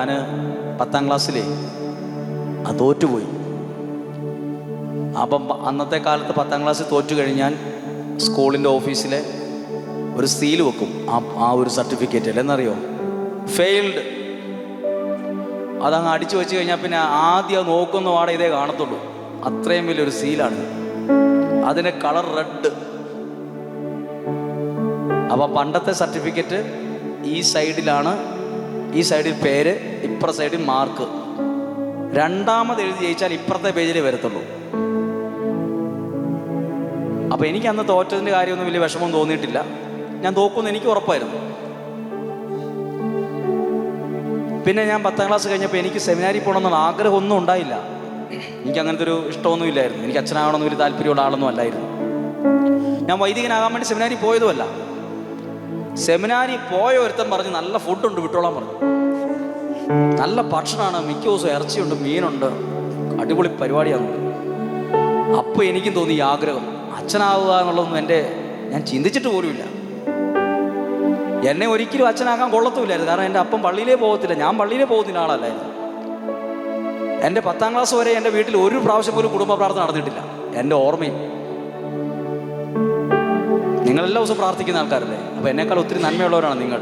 ഞാൻ 10ാം ക്ലാസ്സിലേ തോറ്റുപോയി. അപ്പം അന്നത്തെ കാലത്ത് 10ാം ക്ലാസ്സിൽ തോറ്റു കഴിഞ്ഞാൽ സ്കൂളിൻ്റെ ഓഫീസിലെ ഒരു സീൽ വെക്കും, ആ ഒരു സർട്ടിഫിക്കറ്റ് എന്നറിയോ, ഫെയിൽഡ്. അതങ്ങ് അടിച്ചു വെച്ച് കഴിഞ്ഞാൽ പിന്നെ ആദ്യം നോക്കുന്ന പാടെ ഇതേ കാണത്തുള്ളൂ. അത്രയും വലിയൊരു സീലാണ്. അതിൻ്റെ കളർ റെഡ്. അപ്പോൾ പണ്ടത്തെ സർട്ടിഫിക്കറ്റ് ഈ സൈഡിലാണ്, ഈ സൈഡിൽ പേര്, ഇപ്പുറ സൈഡിൽ മാർക്ക്. രണ്ടാമത് എഴുതി ജയിച്ചാൽ ഇപ്പുറത്തെ പേജിലേ വരത്തുള്ളൂ. അപ്പോൾ എനിക്ക് അന്ന് തോറ്റതിൻ്റെ കാര്യമൊന്നും വലിയ വിഷമം തോന്നിയിട്ടില്ല. ഞാൻ തോക്കുമെന്ന് എനിക്ക് ഉറപ്പായിരുന്നു. പിന്നെ ഞാൻ 10ാം ക്ലാസ് കഴിഞ്ഞപ്പോൾ എനിക്ക് സെമിനാരിൽ പോകണമെന്നുള്ള ആഗ്രഹമൊന്നും ഉണ്ടായില്ല. എനിക്ക് അങ്ങനത്തെ ഒരു ഇഷ്ടമൊന്നും ഇല്ലായിരുന്നു. എനിക്ക് അച്ഛനാകണമെന്ന് ഒരു താല്പര്യമുള്ള ആളൊന്നും അല്ലായിരുന്നു. ഞാൻ വൈദികനാകാൻ വേണ്ടി സെമിനാരി പോയതുമല്ല. സെമിനാരി പോയ ഒരുത്തൻ പറഞ്ഞ് നല്ല ഫുഡുണ്ട്, വിട്ടോളാൻ പറഞ്ഞു. നല്ല ഭക്ഷണമാണ്, മിക്ക ദിവസവും ഇറച്ചിയുണ്ട്, മീനുണ്ട്, അടിപൊളി പരിപാടിയാണ്. അപ്പോൾ എനിക്കും തോന്നി ഈ ആഗ്രഹം. അച്ഛനാവുക എന്നുള്ളതൊന്നും ഞാൻ ചിന്തിച്ചിട്ട് പോലുമില്ല. എന്നെ ഒരിക്കലും അച്ഛനാക്കാൻ കൊള്ളത്തുമില്ലായിരുന്നു. കാരണം എൻ്റെ അപ്പം പള്ളിയിലേ പോകത്തില്ല, ഞാൻ പള്ളിയിലേ പോകുന്ന ആളല്ലായിരുന്നു. എൻ്റെ 10ാം ക്ലാസ് വരെ എൻ്റെ വീട്ടിൽ ഒരു പ്രാവശ്യം പോലും കുടുംബ പ്രാർത്ഥന നടന്നിട്ടില്ല, എൻ്റെ ഓർമ്മയിൽ. നിങ്ങളെല്ലാ ദിവസവും പ്രാർത്ഥിക്കുന്ന ആൾക്കാരല്ലേ, അപ്പോൾ എന്നേക്കാൾ ഒത്തിരി നന്മയുള്ളവരാണ് നിങ്ങൾ.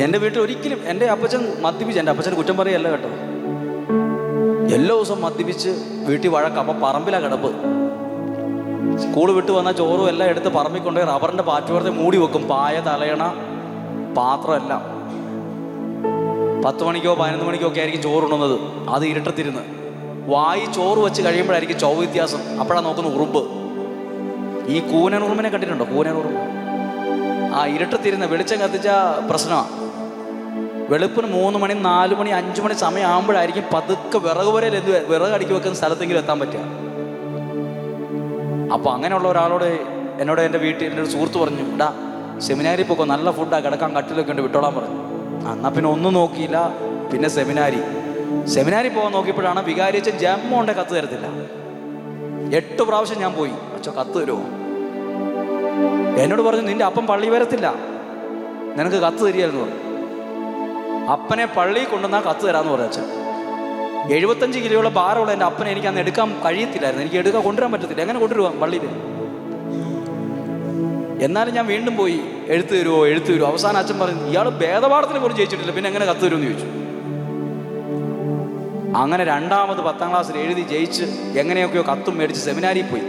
എൻ്റെ വീട്ടിൽ ഒരിക്കലും എൻ്റെ അപ്പച്ചൻ മദ്യപിച്ച്, എൻ്റെ അപ്പച്ചൻ കുറ്റം പറയല്ല കേട്ടോ, എല്ലാ ദിവസവും മദ്യപിച്ച് വീട്ടിൽ വഴക്ക്. അപ്പം പറമ്പിലാണ് കിടപ്പ്. സ്കൂൾ വിട്ട് വന്നാൽ ചോറും എല്ലാം എടുത്ത് പറമ്പിൽ കൊണ്ടുപോയി റബ്ബറിൻ്റെ പാറ്റുപുറത്തെ മൂടി വെക്കും, പായ, തലയണ, പാത്രമെല്ലാം. 10 മണിക്കോ 11 മണിക്കോ ഒക്കെ ആയിരിക്കും ചോറുണ്ണുന്നത്. അത് ഇരുട്ടത്തിരുന്ന് വായി ചോറ് വെച്ച് കഴിയുമ്പോഴായിരിക്കും ചൊവ്വ വ്യത്യാസം. അപ്പോഴാണ് നോക്കുന്ന ഉറുമ്പ്. ഈ കൂനനുറുമ്പിനെ കണ്ടിട്ടുണ്ടോ? കൂനനുറുമ്പ്. ആ ഇരുട്ടത്തിരുന്ന് വെളിച്ചം കത്തിച്ച പ്രശ്നമാണ്. വെളുപ്പിന് 3 മണി 4 മണി 5 മണി സമയം ആകുമ്പോഴായിരിക്കും പതുക്കെ വിറക് അടുക്കി വെക്കുന്ന സ്ഥലത്തെങ്കിലും എത്താൻ പറ്റുക. അപ്പോൾ അങ്ങനെയുള്ള ഒരാളോട് എന്നോട് എൻ്റെ വീട്ടിൽ എൻ്റെ ഒരു സുഹൃത്ത് പറഞ്ഞു, ഇടാ സെമിനാരി പോക്കോ, നല്ല ഫുഡാണ്, കിടക്കാൻ കട്ടിലൊക്കെ ഉണ്ട്, വിട്ടോളാൻ പറഞ്ഞു. എന്നാൽ പിന്നെ ഒന്നും നോക്കിയില്ല. പിന്നെ സെമിനാരി പോകാൻ നോക്കിയപ്പോഴാണ് വികാരിയച്ഛൻ ജമ്മോണ്ടെ കത്ത് തരത്തില്ല. 8 പ്രാവശ്യം ഞാൻ പോയി, അച്ഛോ കത്ത് തരുമോ? എന്നോട് പറഞ്ഞു, നിൻ്റെ അപ്പം പള്ളി വരത്തില്ല, നിനക്ക് കത്ത് തരികയെന്ന് പറഞ്ഞു. അപ്പനെ പള്ളിയിൽ കൊണ്ടുവന്നാൽ കത്ത് തരാമെന്ന് പറഞ്ഞു അച്ഛൻ. 75 കിലോയുള്ള ഭാരമുള്ള എൻ്റെ അപ്പനെ എനിക്ക് അന്ന് എടുക്കാൻ കഴിയത്തില്ലായിരുന്നു. എനിക്ക് കൊണ്ടുവരാൻ പറ്റത്തില്ല. എങ്ങനെ കൊണ്ടുവരുവാൻ പള്ളിയിൽ? എന്നാലും ഞാൻ വീണ്ടും പോയി, എഴുത്ത് തരുമോ? അവസാനം അച്ഛൻ പറഞ്ഞു, ഇയാൾ ഭേദപാഠത്തിന് പോലും ജയിച്ചിട്ടില്ല, പിന്നെ എങ്ങനെ കത്ത് തരുമെന്ന് ചോദിച്ചു. അങ്ങനെ രണ്ടാമത് 10ാം ക്ലാസ്സിൽ എഴുതി ജയിച്ച് എങ്ങനെയൊക്കെയോ കത്തും മേടിച്ച് സെമിനാരിയിൽ പോയി.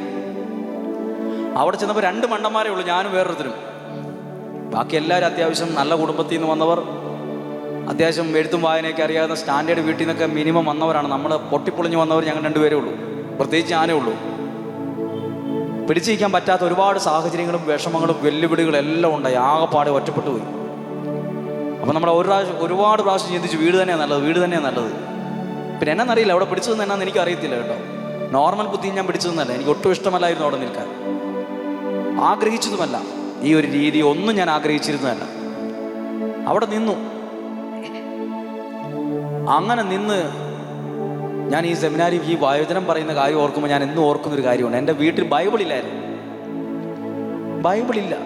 അവിടെ ചെന്നപ്പോൾ 2 മണ്ടന്മാരേ ഉള്ളൂ, ഞാനും വേറൊരുത്തരും. ബാക്കി എല്ലാവരും അത്യാവശ്യം നല്ല കുടുംബത്തിൽ നിന്ന് വന്നവർ, അത്യാവശ്യം എഴുത്തും വായനയൊക്കെ അറിയാവുന്ന സ്റ്റാൻഡേർഡ് വീട്ടിൽ നിന്നൊക്കെ മിനിമം വന്നവരാണ്. നമ്മൾ പൊട്ടിപ്പൊളിഞ്ഞ് വന്നവർ ഞങ്ങൾ 2 പേരേ ഉള്ളൂ, പ്രത്യേകിച്ച് ഞാനേ ഉള്ളൂ. പിടിച്ചിരിക്കാൻ പറ്റാത്ത ഒരുപാട് സാഹചര്യങ്ങളും വിഷമങ്ങളും വെല്ലുവിളികളും എല്ലാം ഉണ്ടായി. ആകെപ്പാടെ ഒറ്റപ്പെട്ടു പോയി. അപ്പം നമ്മൾ ഒരുപാട് പ്രാവശ്യം ചിന്തിച്ചു, വീട് തന്നെയാണ് നല്ലത്. പിന്നെ എന്നറിയില്ല അവിടെ പിടിച്ചതെന്ന് എന്നാന്ന് എനിക്ക് അറിയത്തില്ല കേട്ടോ. നോർമൽ ബുദ്ധിയും ഞാൻ പിടിച്ചതെന്നല്ല, എനിക്ക് ഒട്ടും ഇഷ്ടമല്ലായിരുന്നു അവിടെ നിൽക്കാൻ. ആഗ്രഹിച്ചതുമല്ല, ഈ ഒരു രീതി ഒന്നും ഞാൻ ആഗ്രഹിച്ചിരുന്നതല്ല. അവിടെ നിന്നു. അങ്ങനെ നിന്ന് ഞാൻ ഈ സെമിനാരിൽ ഈ വചനം പറയുന്ന കാര്യം ഓർക്കുമ്പോൾ ഞാൻ എന്നും ഓർക്കുന്നൊരു കാര്യമാണ്. എൻ്റെ വീട്ടിൽ ബൈബിളില്ലായിരുന്നു.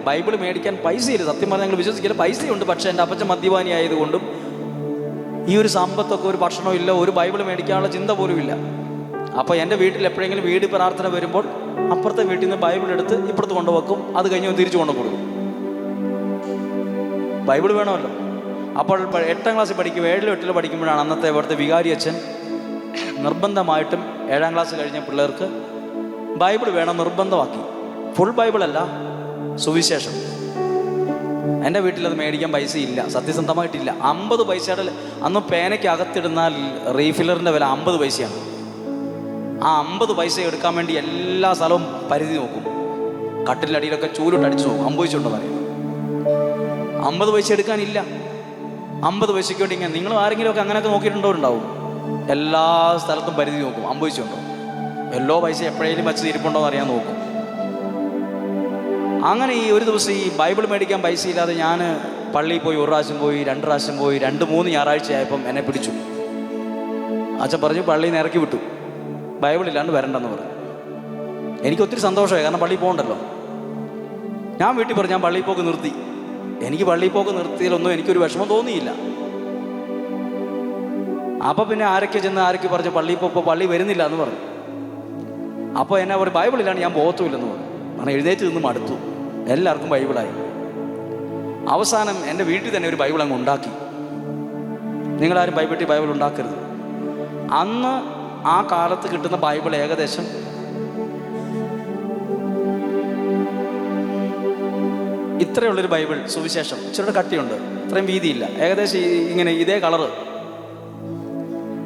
ബൈബിൾ മേടിക്കാൻ പൈസയില്ല. സത്യം പറഞ്ഞാൽ ഞങ്ങൾ വിശ്വസിക്കില്ല, പൈസയുണ്ട്. പക്ഷേ എൻ്റെ അപ്പച്ചൻ മദ്യപാനി ആയതുകൊണ്ടും ഈ ഒരു സമ്പത്തൊക്കെ, ഒരു ഭക്ഷണവും ഇല്ല, ഒരു ബൈബിൾ മേടിക്കാനുള്ള ചിന്ത പോലും ഇല്ല. അപ്പോൾ എൻ്റെ വീട്ടിൽ എപ്പോഴെങ്കിലും വീട് പ്രാർത്ഥന വരുമ്പോൾ അപ്പുറത്തെ വീട്ടിൽ നിന്ന് ബൈബിൾ എടുത്ത് ഇപ്പുറത്ത് കൊണ്ടുവെക്കും. അത് കഴിഞ്ഞ് തിരിച്ചു കൊണ്ടു കൊടുക്കും. ബൈബിൾ വേണമല്ലോ. അപ്പോൾ 8ാം ക്ലാസ്സിൽ 7-ലും 8-ലും പഠിക്കുമ്പോഴാണ് അന്നത്തെ ഇവിടുത്തെ വികാരി അച്ഛൻ നിർബന്ധമായിട്ടും 7ാം ക്ലാസ് കഴിഞ്ഞ പിള്ളേർക്ക് ബൈബിൾ വേണം നിർബന്ധമാക്കി. ഫുൾ ബൈബിളല്ല, സുവിശേഷം. എൻ്റെ വീട്ടിലത് മേടിക്കാൻ പൈസ ഇല്ല, സത്യസന്ധമായിട്ടില്ല. 50 പൈസയുടെ അന്ന് പേനയ്ക്ക് അകത്തിടുന്ന റീഫില്ലറിൻ്റെ വില 50 പൈസയാണ്. ആ 50 പൈസ എടുക്കാൻ വേണ്ടി എല്ലാ സ്ഥലവും പരിധി നോക്കും. കട്ടിലിൻ്റെ അടിയിലൊക്കെ ചൂലിട്ട് അടിച്ചു നോക്കും, സംഭവിച്ചുണ്ടോ പറയാം. 50 പൈസ എടുക്കാനില്ല. 50 പൈസയ്ക്ക് വേണ്ടി ഇങ്ങനെ നിങ്ങൾ ആരെങ്കിലുമൊക്കെ അങ്ങനെയൊക്കെ നോക്കിയിട്ടുണ്ടോ? ഉണ്ടാവും. എല്ലാ സ്ഥലത്തും പരിധി നോക്കും, 50 പൈസ ഉണ്ടോ, എല്ലാ പൈസ എപ്പോഴേലും വച്ച് ഇരിപ്പുണ്ടോ എന്ന് അറിയാൻ നോക്കും. അങ്ങനെ ഈ ഒരു ദിവസം ഈ ബൈബിൾ മേടിക്കാൻ പൈസ ഇല്ലാതെ ഞാൻ പള്ളിയിൽ പോയി. 1 പ്രാവശ്യം പോയി, 2 പ്രാവശ്യം പോയി. 2-3 ഞായറാഴ്ചയായപ്പം എന്നെ പിടിച്ചു. അച്ഛൻ പറഞ്ഞു പള്ളിയിൽ നിന്ന് ഇറക്കി വിട്ടു, ബൈബിളില്ലാണ്ട് വരണ്ടെന്ന് പറഞ്ഞു. എനിക്ക് ഒത്തിരി സന്തോഷമായി, കാരണം പള്ളിയിൽ പോകണ്ടല്ലോ. ഞാൻ വീട്ടിൽ പറഞ്ഞു ഞാൻ പള്ളിയിൽ പോക്ക് നിർത്തി. എനിക്ക് പള്ളിയിൽ പോക്ക് നിർത്തിയതിലൊന്നും എനിക്കൊരു വിഷമം തോന്നിയില്ല. അപ്പോൾ പിന്നെ ആരൊക്കെ ചെന്ന് ആരൊക്കെ പറഞ്ഞു പള്ളിയിൽ ഇപ്പോൾ പള്ളി വരുന്നില്ല എന്ന് പറഞ്ഞു. അപ്പോൾ എന്നെ ഒരു ബൈബിളിലാണ് ഞാൻ പോകത്തുമില്ലെന്ന് പറഞ്ഞു. കാരണം എഴുന്നേറ്റ് നിന്ന് മടുത്തു, എല്ലാവർക്കും ബൈബിളായി. അവസാനം എൻ്റെ വീട്ടിൽ തന്നെ ഒരു ബൈബിൾ അങ്ങ് ഉണ്ടാക്കി. നിങ്ങളാരും ബൈബിൾ ഉണ്ടാക്കരുത്. അന്ന് ആ കാലത്ത് കിട്ടുന്ന ബൈബിൾ ഏകദേശം ഇത്രയുള്ളൊരു ബൈബിൾ, സുവിശേഷം ഇച്ചിരി കട്ടിയുണ്ട്, ഇത്രയും വീതിയില്ല, ഏകദേശം ഇങ്ങനെ ഇതേ കളറ്.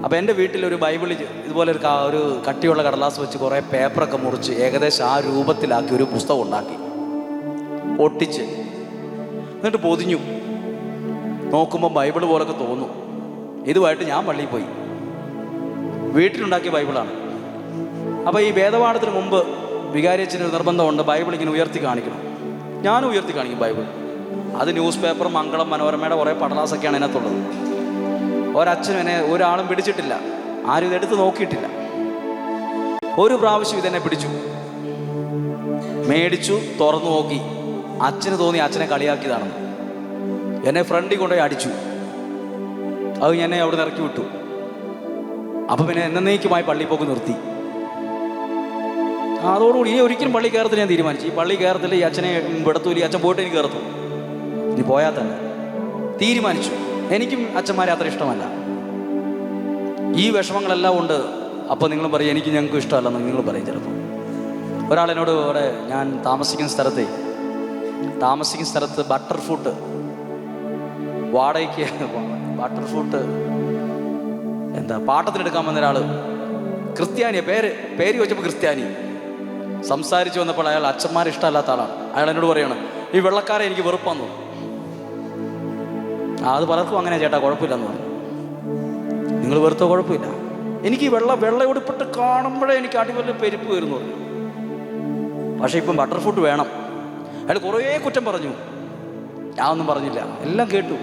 അപ്പോൾ എൻ്റെ വീട്ടിലൊരു ബൈബിളിൽ ഇതുപോലെ ഒരു കട്ടിയുള്ള കടലാസ് വെച്ച് കുറേ പേപ്പറൊക്കെ മുറിച്ച് ഏകദേശം ആ രൂപത്തിലാക്കി ഒരു പുസ്തകം ഉണ്ടാക്കി, ഒട്ടിച്ച്, എന്നിട്ട് പൊതിഞ്ഞു. നോക്കുമ്പോൾ ബൈബിൾ പോലൊക്കെ തോന്നും. ഇതുമായിട്ട് ഞാൻ പള്ളിയിൽ പോയി. വീട്ടിലുണ്ടാക്കിയ ബൈബിളാണ്. അപ്പോൾ ഈ വേദപാഠത്തിന് മുമ്പ് വികാരിയച്ഛനൊരു നിർബന്ധമുണ്ട്, ബൈബിൾ ഇങ്ങനെ ഉയർത്തി കാണിക്കണം. ഞാനും ഉയർത്തി കാണിക്കും ബൈബിൾ. അത് ന്യൂസ് പേപ്പർ, മംഗളം, മനോരമയുടെ കുറേ പടലാസൊക്കെയാണ് അതിനകത്തുള്ളത്. ഒരച്ഛനും എന്നെ ഒരാളും പിടിച്ചിട്ടില്ല, ആരും ഇതെടുത്ത് നോക്കിയിട്ടില്ല. ഒരു പ്രാവശ്യം ഇതെന്നെ പിടിച്ചു, മേടിച്ചു, തുറന്നു നോക്കി. അച്ഛന് തോന്നി അച്ഛനെ കളിയാക്കിയതാണെന്ന്. എന്നെ ഫ്രണ്ടിൽ കൊണ്ടുപോയി അടിച്ചു. അത് എന്നെ അവിടെ നിന്ന് ഇറക്കി വിട്ടു. അപ്പം പിന്നെ എന്നേക്കുമായി പള്ളിയിൽ പോക്ക് നിർത്തി. അതോടുകൂടി ഇനി ഒരിക്കലും പള്ളി കയറത്തിൽ ഞാൻ തീരുമാനിച്ചു. ഈ പള്ളി കയറത്തിൽ ഈ അച്ഛനെ വിടത്തൂല, ഈ അച്ഛൻ പോയിട്ട് എനിക്ക് കയറത്തു, നീ പോയാൽ തന്നെ തീരുമാനിച്ചു. എനിക്കും അച്ഛന്മാരെ അത്ര ഇഷ്ടമല്ല. ഈ വിഷമങ്ങളെല്ലാം ഉണ്ട്. അപ്പോൾ നിങ്ങൾ പറയും ഞങ്ങൾക്ക് ഇഷ്ടമല്ലെന്ന് നിങ്ങൾ പറയും. ചിലപ്പോൾ ഒരാളെന്നോട് അവിടെ ഞാൻ താമസിക്കുന്ന സ്ഥലത്ത് ബട്ടർ ഫ്രൂട്ട് വാടകയ്ക്ക്, ബട്ടർ ഫ്രൂട്ട് എന്താ പാട്ടത്തിനെടുക്കാൻ വന്ന ഒരാൾ, ക്രിസ്ത്യാനിയെ, പേര് ചോദിച്ചപ്പോൾ ക്രിസ്ത്യാനി. സംസാരിച്ച് വന്നപ്പോൾ അയാൾ അച്ഛന്മാരെ ഇഷ്ടമല്ലാത്ത ആളാണ്. അയാൾ എന്നോട് പറയാണ്, ഈ വെള്ളക്കാരെ എനിക്ക് വെറുപ്പാന്ന് പറഞ്ഞു. അത് പലർക്കും അങ്ങനെ ചേട്ടാ, കുഴപ്പമില്ലെന്ന് പറഞ്ഞു. നിങ്ങൾ വെറുത്തോ, കുഴപ്പമില്ല. എനിക്ക് ഈ വെള്ള ഉടുപ്പിട്ട് കാണുമ്പോഴേ എനിക്ക് അടിവല്ല പെരുപ്പ് വരുന്നു പറഞ്ഞു. പക്ഷേ ഇപ്പം ബട്ടർ ഫ്രൂട്ട് വേണം. അയാൾ കുറേ കുറ്റം പറഞ്ഞു, ഞാൻ ഒന്നും പറഞ്ഞില്ല, എല്ലാം കേട്ടു.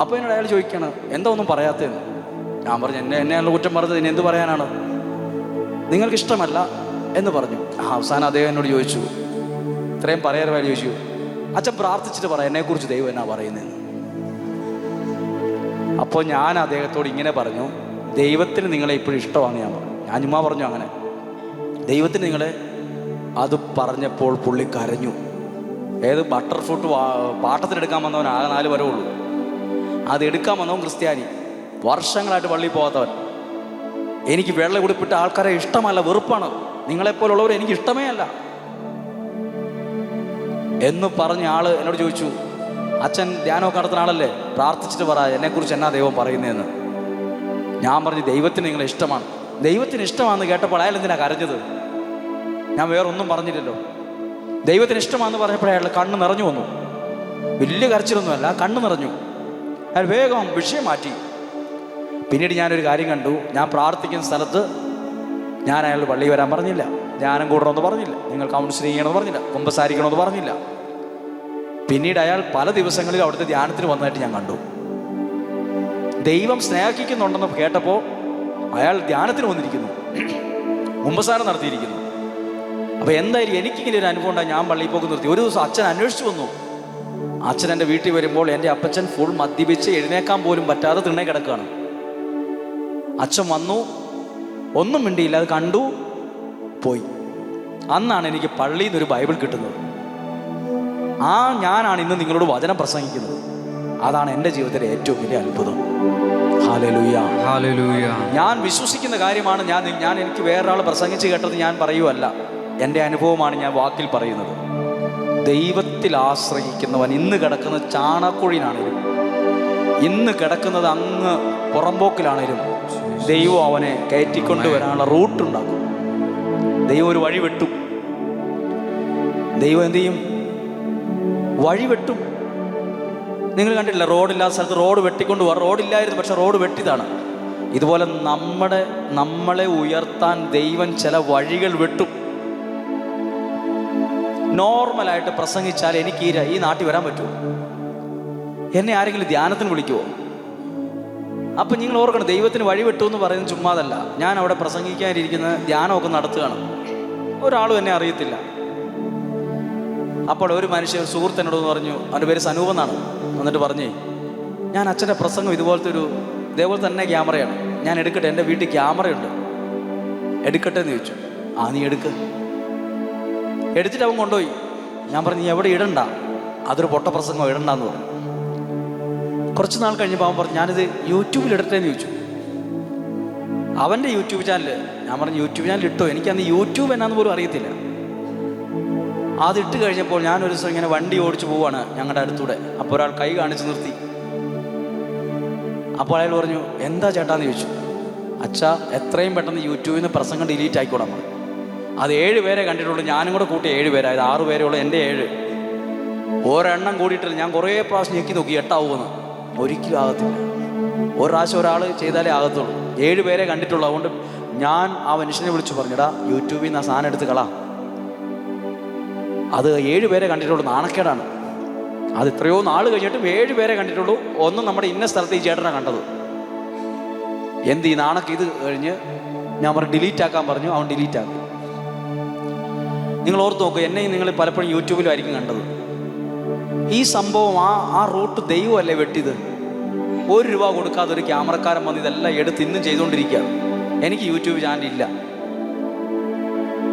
അപ്പോൾ എന്നോട് അയാൾ ചോദിക്കുകയാണ്, എന്താ ഒന്നും പറയാത്തതെന്ന്. ഞാൻ പറഞ്ഞു, എന്നെയുള്ള കുറ്റം പറഞ്ഞത് ഇനി എന്ത് പറയാനാണ്, നിങ്ങൾക്കിഷ്ടമല്ല എന്ന് പറഞ്ഞു. അവസാനം അദ്ദേഹം എന്നോട് ചോദിച്ചു, ഇത്രയും പറയാറ് വേണ്ടി ചോദിച്ചു, അച്ഛൻ പ്രാർത്ഥിച്ചിട്ട് പറ എന്നെക്കുറിച്ച് ദൈവം എന്നാ പറയുന്നതെന്ന്. അപ്പോൾ ഞാൻ അദ്ദേഹത്തോട് ഇങ്ങനെ പറഞ്ഞു, ദൈവത്തിന് നിങ്ങളെ ഇപ്പോഴും ഇഷ്ടമാണ് ഞാൻ പറഞ്ഞു. ഞാൻ ചുമ്മാ പറഞ്ഞു അങ്ങനെ, ദൈവത്തിന് നിങ്ങളെ. അത് പറഞ്ഞപ്പോൾ പുള്ളി കരഞ്ഞു. ഏത് ബട്ടർ ഫ്രൂട്ട് പാട്ടത്തിനെടുക്കാൻ വന്നവൻ ആകെ 4 വരെ ഉള്ളൂ. അത് എടുക്കാൻ വന്നവൻ ക്രിസ്ത്യാനി, വർഷങ്ങളായിട്ട് പള്ളിയിൽ പോകാത്തവൻ. എനിക്ക് വെള്ള ഉടുപ്പിട്ട ആൾക്കാരെ ഇഷ്ടമല്ല, വെറുപ്പാണ്, നിങ്ങളെപ്പോലുള്ളവർ എനിക്ക് ഇഷ്ടമേ അല്ല എന്ന് പറഞ്ഞ ആള് എന്നോട് ചോദിച്ചു, അച്ഛൻ ധ്യാനമൊക്കെ നടത്തുന്ന ആളല്ലേ, പ്രാർത്ഥിച്ചിട്ട് പറ എന്നെക്കുറിച്ച് എന്നാ ദൈവം പറയുന്നതെന്ന്. ഞാൻ പറഞ്ഞു, ദൈവത്തിന് നിങ്ങളെ ഇഷ്ടമാണ്. ദൈവത്തിന് ഇഷ്ടമാണെന്ന് കേട്ടപ്പോൾ അയാൾ എന്തിനാ കരഞ്ഞത്? ഞാൻ വേറൊന്നും പറഞ്ഞില്ലല്ലോ. ദൈവത്തിന് ഇഷ്ടമാണെന്ന് പറഞ്ഞപ്പോൾ അയാൾ കണ്ണ് നിറഞ്ഞു വന്നു. വലിയ കരച്ചിലൊന്നുമല്ല, കണ്ണ് നിറഞ്ഞു. അയാൾ വേഗം വിഷയം മാറ്റി. പിന്നീട് ഞാനൊരു കാര്യം കണ്ടു. ഞാൻ പ്രാർത്ഥിക്കുന്ന സ്ഥലത്ത് ഞാൻ അയാൾ പള്ളിയിൽ വരാൻ പറഞ്ഞില്ല, ധ്യാനം കൂടണമെന്ന് പറഞ്ഞില്ല, നിങ്ങൾ കൗൺസിലിംഗ് ചെയ്യണമെന്ന് പറഞ്ഞില്ല, കുമ്പസാരിക്കണമെന്ന് പറഞ്ഞില്ല. പിന്നീട് അയാൾ പല ദിവസങ്ങളിൽ അവിടുത്തെ ധ്യാനത്തിന് വന്നതായിട്ട് ഞാൻ കണ്ടു. ദൈവം സ്നേഹിക്കുന്നുണ്ടെന്ന് കേട്ടപ്പോൾ അയാൾ ധ്യാനത്തിന് വന്നിരിക്കുന്നു, കുമ്പസാരം നടത്തിയിരിക്കുന്നു. അപ്പോൾ എന്തായാലും എനിക്കിങ്ങനെ ഒരു അനുഭവം ഉണ്ടായി. ഞാൻ പള്ളിയിൽ പോക്ക് നിർത്തി. ഒരു ദിവസം അച്ഛൻ അന്വേഷിച്ചു വന്നു. അച്ഛൻ എൻ്റെ വീട്ടിൽ വരുമ്പോൾ എൻ്റെ അപ്പച്ചൻ ഫുൾ മദ്യപിച്ച് എഴുന്നേക്കാൻ പോലും പറ്റാതെ തിണ്ണേ കിടക്കുകയാണ്. അച്ഛൻ വന്നു, ഒന്നും മിണ്ടിയില്ല, അത് കണ്ടു, പോയി. അന്നാണ് എനിക്ക് പള്ളിയിൽ നിന്നൊരു ബൈബിൾ കിട്ടുന്നത്. ഞാനാണ് ഇന്ന് നിങ്ങളോട് വചനം പ്രസംഗിക്കുന്നത്. അതാണ് എൻ്റെ ജീവിതത്തിലെ ഏറ്റവും വലിയ അത്ഭുതം. Hallelujah, hallelujah. ഞാൻ വിശ്വസിക്കുന്ന കാര്യമാണ്. ഞാൻ എനിക്ക് വേറൊരാൾ പ്രസംഗിച്ച് കേട്ടത് ഞാൻ പറയുവല്ല, എൻ്റെ അനുഭവമാണ് ഞാൻ വാക്കിൽ പറയുന്നത്. ദൈവത്തിൽ ആശ്രയിക്കുന്നവൻ ഇന്ന് കിടക്കുന്നത് ചാണകക്കുഴിയിലാണേലും, ഇന്ന് കിടക്കുന്നത് അങ്ങ് പുറമ്പോക്കിലാണേലും, ദൈവം അവനെ കയറ്റിക്കൊണ്ടുവരാനുള്ള റൂട്ടുണ്ടാക്കും. ദൈവം ഒരു വഴി വെട്ടും. ദൈവം എന്ത് ചെയ്യും? വഴി വെട്ടും. നിങ്ങൾ കണ്ടിട്ടില്ല, റോഡില്ലാത്ത സ്ഥലത്ത് റോഡ് വെട്ടിക്കൊണ്ട് പോകാം. റോഡില്ലായിരുന്നു, പക്ഷെ റോഡ് വെട്ടിയതാണ്. ഇതുപോലെ നമ്മളെ ഉയർത്താൻ ദൈവം ചില വഴികൾ വെട്ടും. നോർമലായിട്ട് പ്രസംഗിച്ചാൽ എനിക്ക് ഈ നാട്ടിൽ വരാൻ പറ്റുമോ? എന്നെ ആരെങ്കിലും ധ്യാനത്തിന് വിളിക്കുമോ? അപ്പം നിങ്ങൾ ഓർക്കണം, ദൈവത്തിന് വഴി വെട്ടുമെന്ന് പറയുന്നത് ചുമ്മാതല്ല. ഞാൻ അവിടെ പ്രസംഗിക്കാനിരിക്കുന്ന ധ്യാനമൊക്കെ നടത്തുകയാണ്, ഒരാളും എന്നെ അറിയത്തില്ല. അപ്പോൾ ഒരു മനുഷ്യൻ സുഹൃത്തിനോട് പറഞ്ഞു, അവൻ്റെ പേര് സനൂപ് എന്നാണ്. എന്നിട്ട് പറഞ്ഞേ, ഞാൻ അച്ഛൻ്റെ പ്രസംഗം ഇതുപോലത്തെ ഒരു ഇതേപോലെ തന്നെ ക്യാമറയാണ്. ഞാൻ എടുക്കട്ടെ, എൻ്റെ വീട്ടിൽ ക്യാമറയുണ്ട്, എടുക്കട്ടെ എന്ന് ചോദിച്ചു. ആ നീ എടുക്ക്. എടുത്തിട്ട് അവൻ കൊണ്ടുപോയി. ഞാൻ പറഞ്ഞു, നീ എവിടെ ഇടണ്ട, അതൊരു പൊട്ടപ്രസംഗം, ഇടണ്ടെന്ന് പറഞ്ഞു. കുറച്ച് നാൾ കഴിഞ്ഞപ്പോൾ അവൻ പറഞ്ഞു, ഞാനിത് യൂട്യൂബിൽ ഇടട്ടെ എന്ന് ചോദിച്ചു. അവൻ്റെ യൂട്യൂബ് ചാനൽ. ഞാൻ പറഞ്ഞു, യൂട്യൂബ് ചാനൽ ഇട്ടോ? എനിക്കന്ന് യൂട്യൂബ് എന്നാന്ന് പോലും അറിയത്തില്ല. അതിട്ട് കഴിഞ്ഞപ്പോൾ ഞാനൊരു ദിവസം ഇങ്ങനെ വണ്ടി ഓടിച്ച് പോവാണ് ഞങ്ങളുടെ അടുത്തൂടെ. അപ്പോൾ ഒരാൾ കൈ കാണിച്ച് നിർത്തി. അപ്പോൾ അയാൾ പറഞ്ഞു, എന്താ ചേട്ടാന്ന് ചോദിച്ചു. അച്ഛാ, എത്രയും പെട്ടെന്ന് യൂട്യൂബിൽ നിന്ന് പ്രസംഗം ഡിലീറ്റ് ആയിക്കോളാം. അത് 7 പേരെ കണ്ടിട്ടുള്ളൂ, ഞാനും കൂടെ കൂട്ടി 7 പേരായത്. 6 പേരേ ഉള്ളൂ, എൻ്റെ 7. ഒരെണ്ണം കൂടിയിട്ടില്ല. ഞാൻ കുറേ പ്രാവശ്യം ഞെക്കി നോക്കി 8 ആവുമെന്ന്. ഒരിക്കലും ആകത്തില്ല. ഒരു പ്രാവശ്യം ഒരാൾ ചെയ്താലേ ആകത്തുള്ളൂ. 7 പേരെ കണ്ടിട്ടുള്ളൂ. അതുകൊണ്ട് ഞാൻ ആ മനുഷ്യനെ വിളിച്ചു പറഞ്ഞിടാ, യൂട്യൂബിൽ നിന്ന് ആ സാധനം എടുത്ത് കളാ, അത് 7 പേരെ കണ്ടിട്ടുള്ളൂ, നാണക്കേടാണ്. അത് എത്രയോ നാൾ കഴിഞ്ഞിട്ടും 7 പേരെ കണ്ടിട്ടുള്ളൂ. ഒന്നും നമ്മുടെ ഇന്ന സ്ഥലത്ത് ഈ ചേട്ടനെ കണ്ടത്. എന്ത് ഈ നാണക്ക്. ഇത് കഴിഞ്ഞ് ഞാൻ പറഞ്ഞു ഡിലീറ്റ് ആക്കാൻ പറഞ്ഞു. അവൻ ഡിലീറ്റ് ആക്കി. നിങ്ങൾ ഓർത്ത് നോക്കുക, എന്നെയും നിങ്ങൾ പലപ്പോഴും യൂട്യൂബിലായിരിക്കും കണ്ടത്. ഈ സംഭവം ആ റൂട്ട് ദൈവമല്ലേ വെട്ടിയത്? 1 രൂപ കൊടുക്കാതെ ഒരു ക്യാമറക്കാരൻ വന്ന് ഇതെല്ലാം എടുത്ത് ഇന്നും ചെയ്തുകൊണ്ടിരിക്കുകയാണ്. എനിക്ക് യൂട്യൂബ് ചാനലില്ല.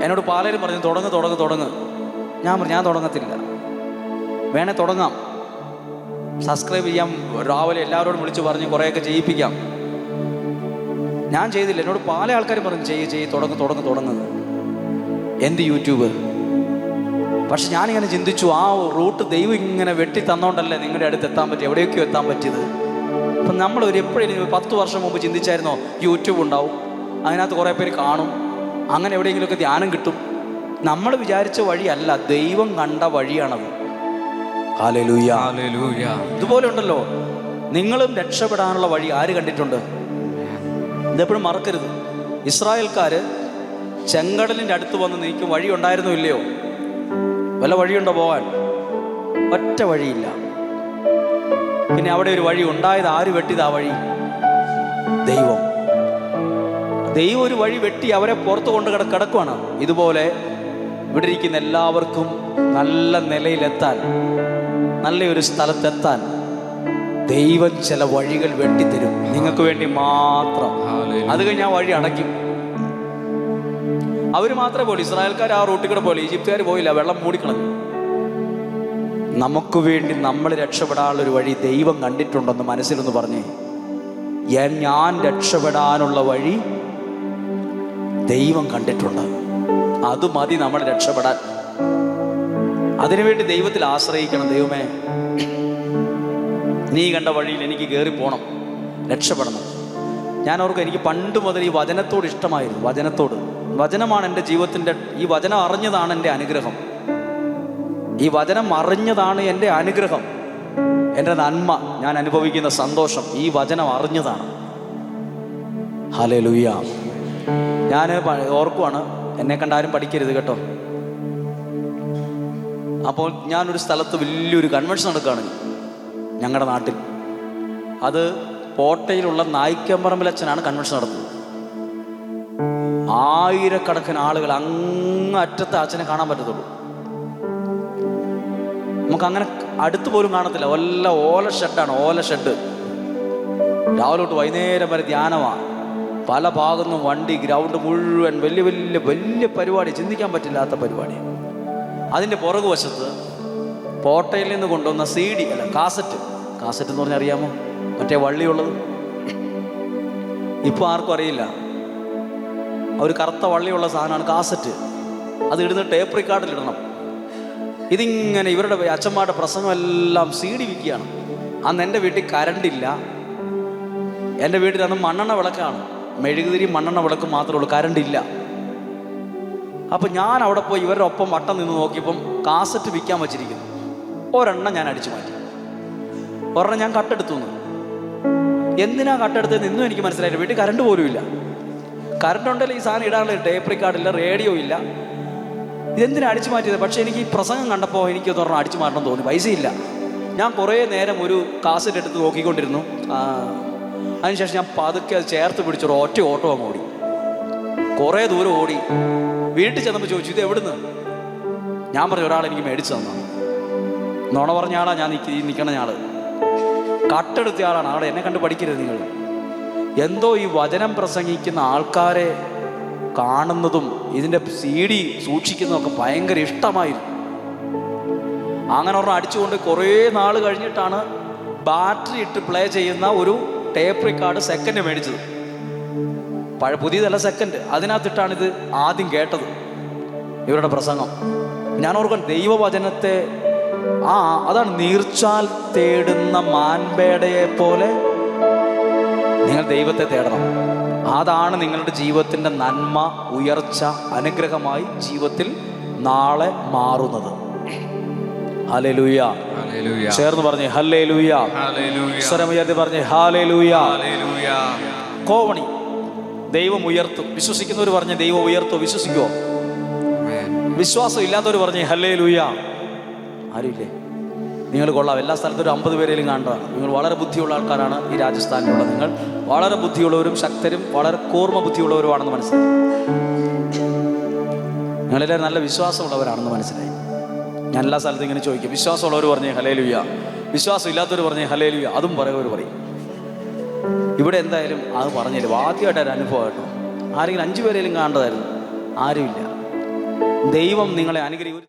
എന്നോട് പലരും പറഞ്ഞു തുടങ്ങ്. ഞാൻ പറഞ്ഞു, ഞാൻ തുടങ്ങത്തില്ല. വേണേ തുടങ്ങാം, സബ്സ്ക്രൈബ് ചെയ്യാം, രാവിലെ എല്ലാവരോടും വിളിച്ച് പറഞ്ഞ് കുറേയൊക്കെ ചെയ്യിപ്പിക്കാം. ഞാൻ ചെയ്തില്ല. എന്നോട് പല ആൾക്കാരും പറഞ്ഞു ചെയ്യ് തുടങ്ങ്. എന്ത് യൂട്യൂബ്? പക്ഷെ ഞാനിങ്ങനെ ചിന്തിച്ചു, ആ റൂട്ട് ദൈവം ഇങ്ങനെ വെട്ടി തന്നോണ്ടല്ലേ നിങ്ങളുടെ അടുത്ത് എത്താൻ പറ്റി, എവിടെയൊക്കെയോ എത്താൻ പറ്റിയത്. അപ്പം നമ്മളൊരു എപ്പോഴെങ്കിലും 10 വർഷം മുമ്പ് ചിന്തിച്ചായിരുന്നോ യൂട്യൂബ് ഉണ്ടാവും, അതിനകത്ത് കുറേ പേര് കാണും, അങ്ങനെ എവിടെയെങ്കിലുമൊക്കെ ധ്യാനം കിട്ടും? നമ്മൾ വിചാരിച്ച വഴിയല്ല, ദൈവം കണ്ട വഴിയാണത്. ഹല്ലേലൂയ. ഇതുപോലെ ഉണ്ടല്ലോ, നിങ്ങളും രക്ഷപ്പെടാനുള്ള വഴി ആര് കണ്ടിട്ടുണ്ട്? ഇതെപ്പോഴും മറക്കരുത്. ഇസ്രായേൽക്കാര് ചെങ്കടലിൻ്റെ അടുത്ത് വന്ന് നീക്കും വഴി ഉണ്ടായിരുന്നോ ഇല്ലയോ? വല്ല വഴിയുണ്ടോ പോകാൻ? ഒറ്റ വഴിയില്ല. പിന്നെ അവിടെ ഒരു വഴി ഉണ്ടായത് ആര് വെട്ടിയത്? ആ വഴി ദൈവം ഒരു വഴി വെട്ടി അവരെ പുറത്തു കൊണ്ട് കിടക്കുവാണ്. ഇതുപോലെ ഇവിടെ ഇരിക്കുന്ന എല്ലാവർക്കും നല്ല നിലയിലെത്താൻ, നല്ലൊരു സ്ഥലത്തെത്താൻ ദൈവം ചില വഴികൾ വെട്ടിത്തരും, നിങ്ങൾക്ക് വേണ്ടി മാത്രം. അത് കഴിഞ്ഞ് ആ വഴി അടയ്ക്കും. അവർ മാത്രമേ പോലും, ഇസ്രായേൽക്കാർ ആ റൂട്ടിൽ കൂടെ പോലെ, ഈജിപ്തുകാർ പോയില്ല, വെള്ളം മൂടിക്കളഞ്ഞു. നമുക്ക് വേണ്ടി നമ്മൾ രക്ഷപ്പെടാനുള്ളൊരു വഴി ദൈവം കണ്ടിട്ടുണ്ടെന്ന് മനസ്സിലൊന്ന് പറഞ്ഞേ. ഞാൻ രക്ഷപ്പെടാനുള്ള വഴി ദൈവം കണ്ടിട്ടുണ്ട്. അത് മതി നമ്മൾ രക്ഷപ്പെടാൻ. അതിനുവേണ്ടി ദൈവത്തിൽ ആശ്രയിക്കണം. ദൈവമേ, നീ കണ്ട വഴിയിൽ എനിക്ക് കയറിപ്പോണം, രക്ഷപ്പെടണം. ഞാൻ ഓർക്കും, എനിക്ക് പണ്ട് മുതൽ ഈ വചനത്തോട് ഇഷ്ടമായിരുന്നു. വചനമാണ് എൻ്റെ ജീവിതത്തിൻ്റെ, ഈ വചനം അറിഞ്ഞതാണ് എൻ്റെ അനുഗ്രഹം. ഈ വചനം അറിഞ്ഞതാണ് എൻ്റെ അനുഗ്രഹം, എൻ്റെ നന്മ, ഞാൻ അനുഭവിക്കുന്ന സന്തോഷം ഈ വചനം അറിഞ്ഞതാണ്. ഹല്ലേലൂയ. ഞാൻ ഓർക്കുവാണ്, എന്നെ കണ്ടാരും പഠിക്കരുത് കേട്ടോ. അപ്പോൾ ഞാനൊരു സ്ഥലത്ത് വലിയൊരു കൺവെൻഷൻ നടക്കുകയാണ് ഞങ്ങളുടെ നാട്ടിൽ. അത് കോട്ടയിലുള്ള നായിക്കമ്പറമ്പിലച്ഛനാണ് കൺവെൻഷൻ നടത്തുന്നത്. 1000കണക്കിന് ആളുകൾ, അങ്ങ് അറ്റത്തെ അച്ഛനെ കാണാൻ പറ്റത്തുള്ളൂ. നമുക്കങ്ങനെ അടുത്ത് പോലും കാണത്തില്ല. ഓല ഷെഡ്. രാവിലെ തൊട്ട് വൈകുന്നേരം വരെ ധ്യാനമാണ്. പല ഭാഗത്തുനിന്നും വണ്ടി, ഗ്രൗണ്ട് മുഴുവൻ വലിയ പരിപാടി, ചിന്തിക്കാൻ പറ്റില്ലാത്ത പരിപാടി. അതിൻ്റെ പുറകുവശത്ത് കോട്ടയിൽ നിന്ന് കൊണ്ടുവന്ന കാസറ്റ് എന്ന് പറഞ്ഞാൽ അറിയാമോ? മറ്റേ വള്ളിയുള്ളത്. ഇപ്പോൾ ആർക്കും അറിയില്ല. ഒരു കറുത്ത വള്ളിയുള്ള സാധനമാണ് കാസറ്റ്. അത് ഇടുന്ന ടേപ്പ് റിക്കാർഡിലിടണം. ഇതിങ്ങനെ ഇവരുടെ അച്ഛന്മാരുടെ പ്രസംഗമെല്ലാം CD വിൽക്കുകയാണ്. അന്ന് എൻ്റെ വീട്ടിൽ കരണ്ടില്ല. എൻ്റെ വീട്ടിൽ അന്ന് മണ്ണെണ്ണ വിളക്കാണ്, മെഴുകുതിരി മണ്ണെണ്ണ വിളക്ക് മാത്രമേ ഉള്ളൂ, കരണ്ടില്ല. അപ്പം ഞാൻ അവിടെ പോയി ഇവരുടെ ഒപ്പം വട്ടം നിന്ന് നോക്കിയപ്പം കാസറ്റ് വിൽക്കാൻ വച്ചിരിക്കുന്നു. ഒരെണ്ണം ഞാൻ അടിച്ചു മാറ്റി, ഒരെണ്ണം ഞാൻ കട്ടെടുത്തു. എന്തിനാ കട്ടെടുത്തതെന്ന് ഇന്നും എനിക്ക് മനസ്സിലായില്ല. വീട്ടിൽ കരണ്ട് പോലും ഇല്ല. കറണ്ട് ഉണ്ടല്ലോ ഈ സാധനം ഇടാനുള്ള ടേപ്പ് റിക്കാർഡില്ല, റേഡിയോ ഇല്ല. ഇതെന്തിനാ അടിച്ചു മാറ്റിയത്? പക്ഷേ എനിക്ക് ഈ പ്രസംഗം കണ്ടപ്പോൾ എനിക്കൊന്ന് പറഞ്ഞാൽ അടിച്ചു മാറ്റണം തോന്നി. പൈസയില്ല. ഞാൻ കുറേ നേരം ഒരു കാസറ്റ് എടുത്ത് നോക്കിക്കൊണ്ടിരുന്നു. അതിനുശേഷം ഞാൻ പതുക്കെ അത് ചേർത്ത് പിടിച്ചൊരു ഓട്ടോ അങ്ങ് ഓടി. കുറേ ദൂരം ഓടി വീട്ടിൽ ചെന്നപ്പോൾ ചോദിച്ചു, ഇത് എവിടുന്ന്? ഞാൻ പറഞ്ഞു, ഒരാൾ എനിക്ക് മേടിച്ചു തന്നാണ്. നുണ പറഞ്ഞ ആളാണ് ഞാൻ നിൽക്കണ ആള്. കട്ടെടുത്ത ആളാണ്. ആളെ എന്നെ കണ്ട് പഠിക്കരുത് നിങ്ങൾ. എന്തോ ഈ വചനം പ്രസംഗിക്കുന്ന ആൾക്കാരെ കാണുന്നതും ഇതിൻ്റെ CD സൂക്ഷിക്കുന്നതൊക്കെ ഭയങ്കര ഇഷ്ടമായിരുന്നു. അങ്ങനെ ഒരെണ്ണം അടിച്ചുകൊണ്ട് കുറേ നാൾ കഴിഞ്ഞിട്ടാണ് ബാറ്ററി ഇട്ട് പ്ലേ ചെയ്യുന്ന ഒരു ടേപ്പ് റിക്കാർഡ് സെക്കൻഡ് മേടിച്ചത്. പുതിയതല്ല, സെക്കൻഡ്. അതിനകത്തിട്ടാണ് ഇത് ആദ്യം കേട്ടത്, ഇവരുടെ പ്രസംഗം. ഞാൻ ഓർക്കാൻ ദൈവവചനത്തെ അതാണ് നീർച്ചാൽ തേടുന്ന മാൻപേടയെ പോലെ നിങ്ങൾ ദൈവത്തെ തേടണം. അതാണ് നിങ്ങളുടെ ജീവിതത്തിൻ്റെ നന്മ, ഉയർച്ച, അനുഗ്രഹമായി ജീവിതത്തിൽ നാളെ മാറുന്നത്. ഹല്ലേലൂയ. ചേർന്ന് പറഞ്ഞേ ഹല്ലേലൂയ. സ്വരമുയർത്തി പറഞ്ഞേ ഹല്ലേലൂയ. കോവണി ദൈവം ഉയർത്തും. വിശ്വസിക്കുന്നവർ പറഞ്ഞ് ദൈവം ഉയർത്തും. വിശ്വസിക്കുമോ? വിശ്വാസം ഇല്ലാത്തവർ പറഞ്ഞേ ഹല്ലേലൂയ. ആരുമില്ലേ? നിങ്ങൾ കൊള്ളാം. എല്ലാ സ്ഥലത്തും ഒരു 50 പേരെങ്കിലും കാണുന്നതാണ്. നിങ്ങൾ വളരെ ബുദ്ധിയുള്ള ആൾക്കാരാണ് ഈ രാജസ്ഥാനിലുള്ള. നിങ്ങൾ വളരെ ബുദ്ധിയുള്ളവരും ശക്തരും വളരെ കൂർമ്മ ബുദ്ധിയുള്ളവരുമാണെന്ന് മനസ്സിലായി. നിങ്ങളെല്ലാവരും നല്ല വിശ്വാസമുള്ളവരാണെന്ന് മനസ്സിലായി. ഞാൻ എല്ലാ സ്ഥലത്തും ഇങ്ങനെ ചോദിക്കും, വിശ്വാസമുള്ളവർ പറഞ്ഞേ ഹല്ലേലൂയ, വിശ്വാസം ഇല്ലാത്തവർ പറഞ്ഞേ ഹല്ലേലൂയ. അതും പറയുന്നവർ പറയും. ഇവിടെ എന്തായാലും അത് പറഞ്ഞില്ല. ആദ്യമായിട്ടൊരു അനുഭവം കേട്ടോ. ആരെങ്കിലും 5 പേരെങ്കിലും കാണേണ്ടതായിരുന്നു. ആരുമില്ല. ദൈവം നിങ്ങളെ അനുഗ്രഹിക്കും.